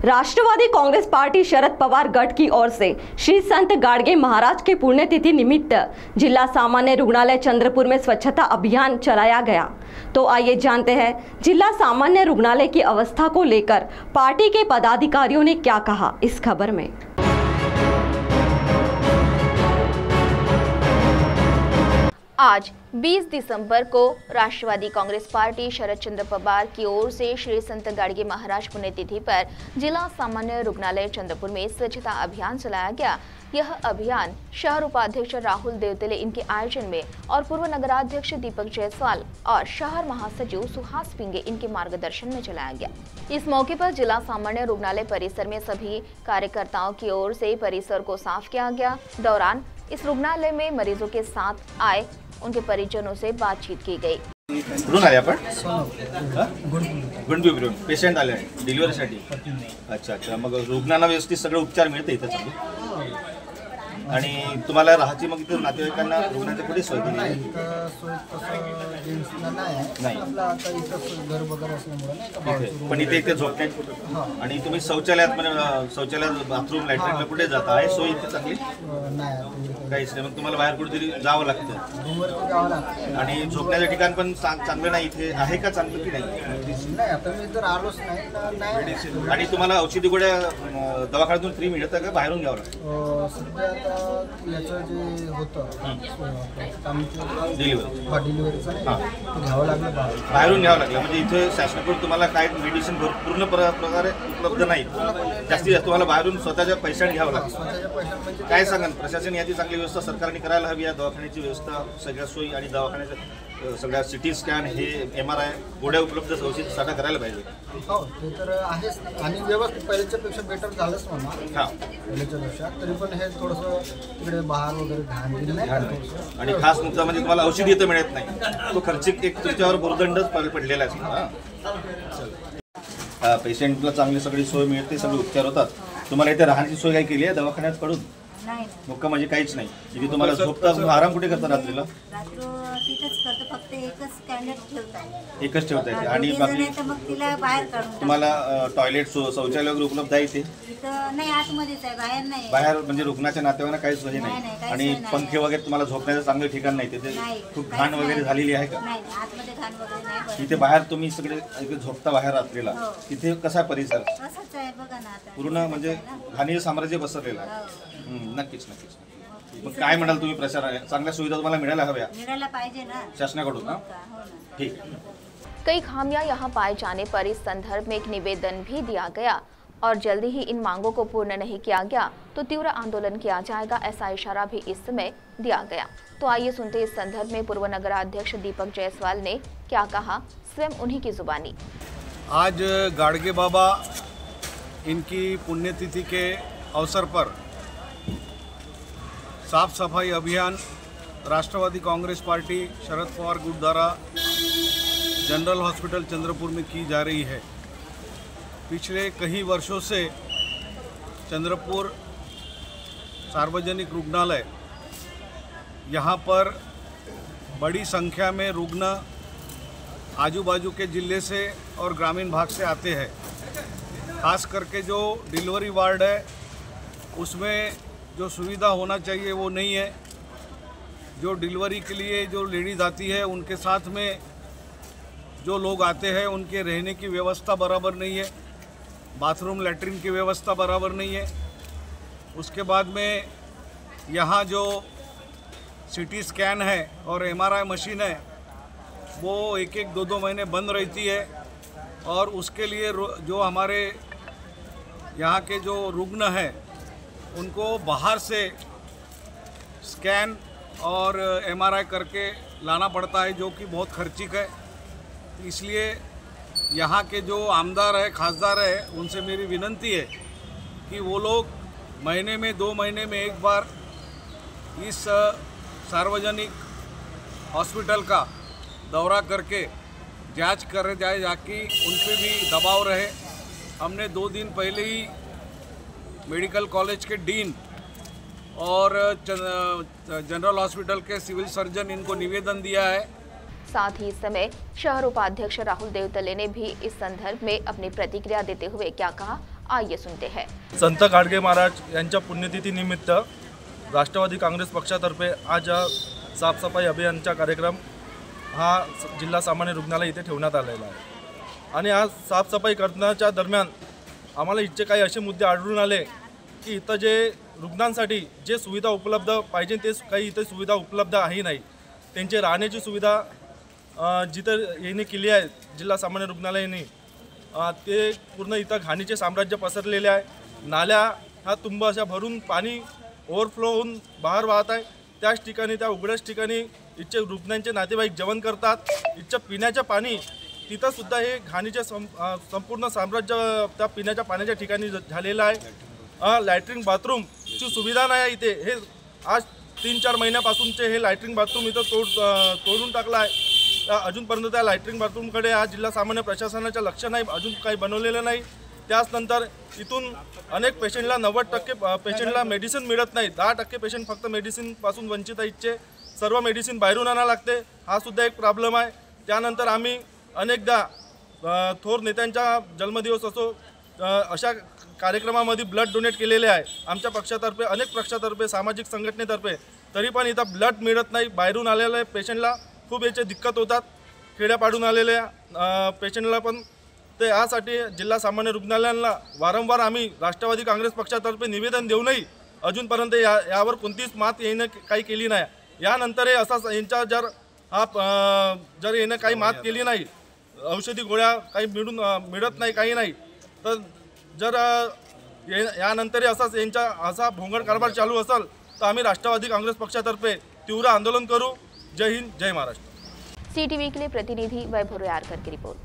Rashtrawadi Congress party Sharad Pawar गट की or से श्री संत गाडगे महाराज के पुण्यतिथि निमित्त जिला सामान्य रुग्णालय चंद्रपुर में स्वच्छता अभियान चलाया गया। तो आइए जानते हैं जिला सामान्य रुग्णालय की अवस्था को लेकर पार्टी के पदाधिकारियों ने क्या कहा इस खबर में। आज 20 दिसंबर को राष्ट्रवादी कांग्रेस पार्टी शरद चंद्र पवार की ओर से श्री संत गाडगे महाराज पुण्यतिथि पर जिला सामान्य रुग्णालय चंद्रपुर में स्वच्छता अभियान चलाया गया। यह अभियान शहर उपाध्यक्ष राहुल देवतले इनके आयोजन में और पूर्व नगराध्यक्ष दीपक जायसवाल और शहर महासचिव सुहास पिंगे इनके मार्गदर्शन में चलाया गया। इस मौके पर जिला सामान्य रुग्णालय परिसर में सभी कार्यकर्ताओं की ओर से परिसर को साफ किया गया। दौरान इस रुग्णालय में मरीजों के साथ आए उनके परिजनों से बातचीत की गई। कुठून आले आपण? गुंडपिंपरी पेशंट आले डिलिव्हरीसाठी। अच्छा, मग रुग्णांना व्यवस्थित सगळे उपचार मिळते इथे सगळे? आणि तुम्हाला राहायची मग इथे नातेवाईकांना रुग्णाच्या कुठे सोय केली आहे? नाही, पण इथे झोपण्यात आणि तुम्ही शौचालयात बाथरूम लॅट्रिनला कुठे जाता? आहे सोय इथे चांगली? काहीच नाही, मग तुम्हाला बाहेर कुठेतरी जावं लागतं आणि झोपण्याचं ठिकाण पण चांगलं नाही इथे आहे का? चांगलं की नाही? आणि तुम्हाला औषधी गोळ्या दवाखान्यातून फ्री मिळतं का बाहेरून घ्यावं लागतं? बाहेरून घ्यावं लागलं म्हणजे इथे शासनाकडून तुम्हाला काय मेडिसिन पूर्ण प्रकारे उपलब्ध नाही, जास्तीत जास्त तुम्हाला बाहेरून स्वतःच्या पैशाने घ्यावं लागतं। काय सांगा प्रशासन याची चांगली व्यवस्था सरकारने करायला हवी। या दवाखान्याची व्यवस्था सगळ्या सोयी आणि दवाखान्याच्या सगळ्या सिटी स्कॅन हे MRI गोळ्या उपलब्ध औषध साठा करायला पाहिजे। हो ते तर आहेच आणि व्यवस्थित पहिल्याच्या पेक्षा बेटर झालंच म्हणा। हां पहिल्याच्या पेक्षा तरी पण हे थोडंसं तिकडे बाहेर वगैरे घाण दिलं नाही आणि खास मुद्दा म्हणजे तुम्हाला औषध इथं मिळत नाही, तो खर्चिक एक तुमच्यावर भुर्दंडच पडलेला आहे। पेशंटला चांगली सगळी सोय मिळते, सगळे उपचार होतात। तुम्हाला इथे राहण्याची सोय काय केली आहे दवाखान्यात कडून? मुक्का म्हणजे काहीच नाही। इथे तुम्हाला झोपता आराम कुठे करता रात्रीला? एकच ठेवता येते आणि बाकी तुम्हाला टॉयलेट शौचालय वगैरे उपलब्ध आहे इथे? बाहेर म्हणजे रुग्णाच्या नातेवाईकांना काहीच सोय नाही आणि पंखे वगैरे तुम्हाला झोपण्याचं चांगलं ठिकाण नाही, तिथे खूप घाण वगैरे झालेली आहे का? इथे बाहेर तुम्ही सगळे झोपता बाहेर रात्रीला, तिथे कसा परिसर? पूर्ण म्हणजे घाणीय साम्राज्य पसरलेलं आहे। नक्कीच। मग काय म्हणाल तुम्ही? प्रशासन चांगल्या सुविधा तुम्हाला मिळायला हव्या शासनाकडून ना? ठीक। कई खामियां यहाँ पाए जाने पर इस संदर्भ में एक निवेदन भी दिया गया और जल्दी ही इन मांगों को पूर्ण नहीं किया गया तो तीव्र आंदोलन किया जाएगा, ऐसा इशारा भी इस समय दिया गया। तो आइए सुनते इस संदर्भ में पूर्व नगराध्यक्ष दीपक जायसवाल ने क्या कहा, स्वयं उन्हीं की जुबानी। आज गाडगे बाबा इनकी पुण्यतिथि के अवसर पर साफ सफाई अभियान राष्ट्रवादी कांग्रेस पार्टी शरद पवार गुट द्वारा जनरल हॉस्पिटल चंद्रपुर में की जा रही है। पिछले कई वर्षों से चंद्रपुर सार्वजनिक रुग्णालय यहाँ पर बड़ी संख्या में रुग्ण आजू बाजू के ज़िले से और ग्रामीण भाग से आते हैं। खास करके जो डिलीवरी वार्ड है उसमें जो सुविधा होना चाहिए वो नहीं है। जो डिलीवरी के लिए जो लेडीज़ आती है उनके साथ में जो लोग आते हैं उनके रहने की व्यवस्था बराबर नहीं है, बाथरूम लैट्रिन की व्यवस्था बराबर नहीं है। उसके बाद में यहाँ जो CT स्कैन है और MRI मशीन है वो एक दो महीने बंद रहती है और उसके लिए जो हमारे यहाँ के जो रुग्ण हैं उनको बाहर से स्कैन और MRI करके लाना पड़ता है, जो कि बहुत खर्चिक है। इसलिए यहाँ के जो आमदार है, खासदार है, उनसे मेरी विनती है कि वो लोग महीने में 2 महीने में एक बार इस सार्वजनिक हॉस्पिटल का दौरा करके जांच कर जाए, ताकि उन पर भी दबाव रहे। हमने 2 दिन पहले ही मेडिकल कॉलेज के डीन और जनरल हॉस्पिटल के सिविल सर्जन इनको निवेदन दिया है। साथ ही इस समय शहर उपाध्यक्ष राहुल देवतले ने भी इस संदर्भ में अपनी प्रतिक्रिया देते हुए क्या कहा, आइए सुनते हैं। संत गाडगे महाराज यांच्या पुण्यतिथी निमित्त राष्ट्रवादी काँग्रेस पक्षातर्फे आज साफसफाई अभियानचा कार्यक्रम हा जिल्हा सामान्य रुग्णालय इथे ठेवण्यात आलेला आहे। आणि आज साफसफाई करण्याच्या दरम्यान आम्हाला इथचे काही असे मुद्दे आढळून आले की इथं जे रुग्णांसाठी जे सुविधा उपलब्ध पाहिजे ते काही इथे सुविधा उपलब्ध आहे नाही। त्यांची राहण्याची सुविधा जिथं यांनी केली आहे जिल्हा सामान्य रुग्णालयाने ते पूर्ण इथं घाणीचे साम्राज्य पसरलेले आहे। नाल्या ह्या तुंब अशा भरून पाणी ओव्हरफ्लो होऊन बाहेर वाहत आहे। त्याच ठिकाणी त्या उघड्याच ठिकाणी इथचे रुग्णांचे नातेवाईक जेवण करतात। इथचं पिण्याचं पाणी तिथं सुद्धा हे घाणीचे संपूर्ण साम्राज्य त्या पिण्याच्या पाण्याच्या ठिकाणी झालेलं आहे। लॅट्रिन बाथरूमची सुविधा नाही आहे इथे। हे आज 3-4 महिन्यापासूनचे हे लॅट्रिन बाथरूम इथं तोडून टाकलं आहे। अजूनपर्यंत त्या लॅट्रिन बाथरूमकडे आज जिल्हा सामान्य प्रशासनाचं लक्ष नाही, अजून काही बनवलेलं नाही। त्याचनंतर इथून अनेक पेशंटला 90% पेशंटला मेडिसिन मिळत नाही। 10% पेशंट फक्त मेडिसिनपासून वंचित आहे। इथचे सर्व मेडिसिन बाहेरून आणावं लागते, हा सुद्धा एक प्रॉब्लेम आहे। त्यानंतर आम्ही अनेकदा थोर नेत्यांचा जन्मदिवस असो अशा कार्यक्रमामध्ये ब्लड डोनेट केलेले आहे आमच्या पक्षातर्फे, अनेक पक्षातर्फे, सामाजिक संघटनेतर्फे। तरी पण इथं ब्लड मिळत नाही। बाहेरून आलेल्या पेशंटला खूप याचे दिक्कत होतात, खेड्यापाडून आलेल्या पेशंटला पण। ते यासाठी जिल्हा सामान्य रुग्णालयांना वारंवार आम्ही राष्ट्रवादी काँग्रेस पक्षातर्फे निवेदन देऊनही अजूनपर्यंत यावर कोणतीच मात यानं काही केली नाही। यानंतर असा यांच्या जर यानं काही मात केली नाही, औषधी गोळ्या काही मिळत नाही, काही नाही, तर जर यानंतर असा भोंगळ कारभार चालू असेल तर आम्ही राष्ट्रवादी काँग्रेस पक्षातर्फे तीव्र आंदोलन करू। जय हिंद, जय महाराष्ट्र। CTV के लिए प्रतिनिधि वैभव रोयारकर की रिपोर्ट।